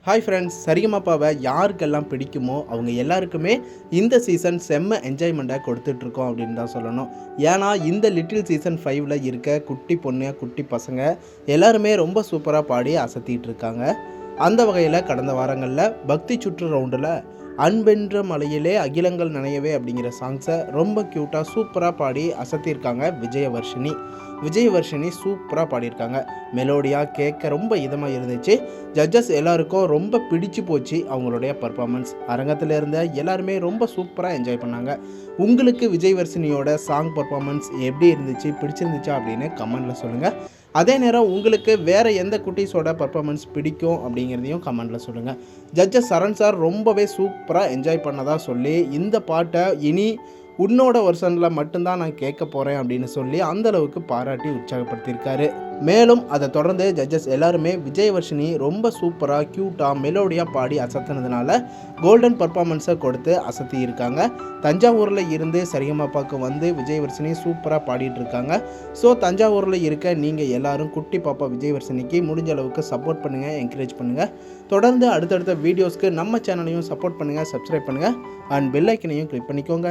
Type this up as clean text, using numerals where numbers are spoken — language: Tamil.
ஹாய் ஃப்ரெண்ட்ஸ், சரிகமபாவை யாருக்கெல்லாம் பிடிக்குமோ அவங்க எல்லாருக்குமே இந்த சீசன் செம்ம என்ஜாய்மெண்ட்டை கொடுத்துட்ருக்கோம் அப்படின்னு தான் சொல்லணும். ஏன்னா இந்த லிட்டில் சீசன் 5ல் இருக்க குட்டி பொண்ணு குட்டி பசங்க எல்லாருமே ரொம்ப சூப்பராக பாடி அசத்திட்டு இருக்காங்க. அந்த வகையில் கடந்த வாரங்களில் பக்தி சுற்று ரவுண்டில் அன்பென்ற மலையிலே அகிலங்கள் நனையவே அப்படிங்கிற சாங்ஸை ரொம்ப க்யூட்டாக சூப்பராக பாடி அசத்தியிருக்காங்க விஜயவர்ஷினி சூப்பராக பாடியிருக்காங்க. மெலோடியாக கேட்க ரொம்ப இதமாக இருந்துச்சு. ஜட்ஜஸ் எல்லாருக்கும் ரொம்ப பிடிச்சு போச்சு அவங்களுடைய பர்ஃபார்மன்ஸ். அரங்கத்தில் இருந்த எல்லாருமே ரொம்ப சூப்பராக என்ஜாய் பண்ணாங்க. உங்களுக்கு விஜயவர்ஷினியோட சாங் பர்ஃபார்மன்ஸ் எப்படி இருந்துச்சு, பிடிச்சிருந்துச்சா அப்படின்னு கமெண்டில் சொல்லுங்கள். அதே நேரம் உங்களுக்கு வேறு எந்த குட்டீஸோட பர்ஃபார்மன்ஸ் பிடிக்கும் அப்படிங்கிறதையும் கமெண்டில் சொல்லுங்கள். ஜட்ஜஸ் சரண் சார் ரொம்பவே சூப்பராக என்ஜாய் பண்ணதாக சொல்லி இந்த பாட்டை இனி உன்னோட வெர்ஷனில் மட்டும்தான் நான் கேட்க போகிறேன் அப்படின்னு சொல்லி அந்தளவுக்கு பாராட்டி உற்சாகப்படுத்தியிருக்காரு. மேலும் அதை தொடர்ந்து ஜட்ஜஸ் எல்லாருமே விஜயவர்ஷினி ரொம்ப சூப்பராக க்யூட்டாக மெலோடியாக பாடி அசத்தினதுனால கோல்டன் பர்ஃபார்மன்ஸை கொடுத்து அசத்தி இருக்காங்க. தஞ்சாவூரில் இருந்து சரிகமபாவுக்கு வந்து விஜயவர்ஷினி சூப்பராக பாடிட்டு இருக்காங்க. ஸோ தஞ்சாவூரில் இருக்க நீங்கள் எல்லாரும் குட்டி பாப்பா விஜயவர்ஷினிக்கு முடிஞ்ச அளவுக்கு சப்போர்ட் பண்ணுங்கள், என்கரேஜ் பண்ணுங்கள். தொடர்ந்து அடுத்தடுத்த வீடியோஸ்க்கு நம்ம சேனலையும் சப்போர்ட் பண்ணுங்கள், சப்ஸ்கிரைப் பண்ணுங்கள் அண்ட் பெல் ஐக்கனையும் கிளிக் பண்ணிக்கோங்க.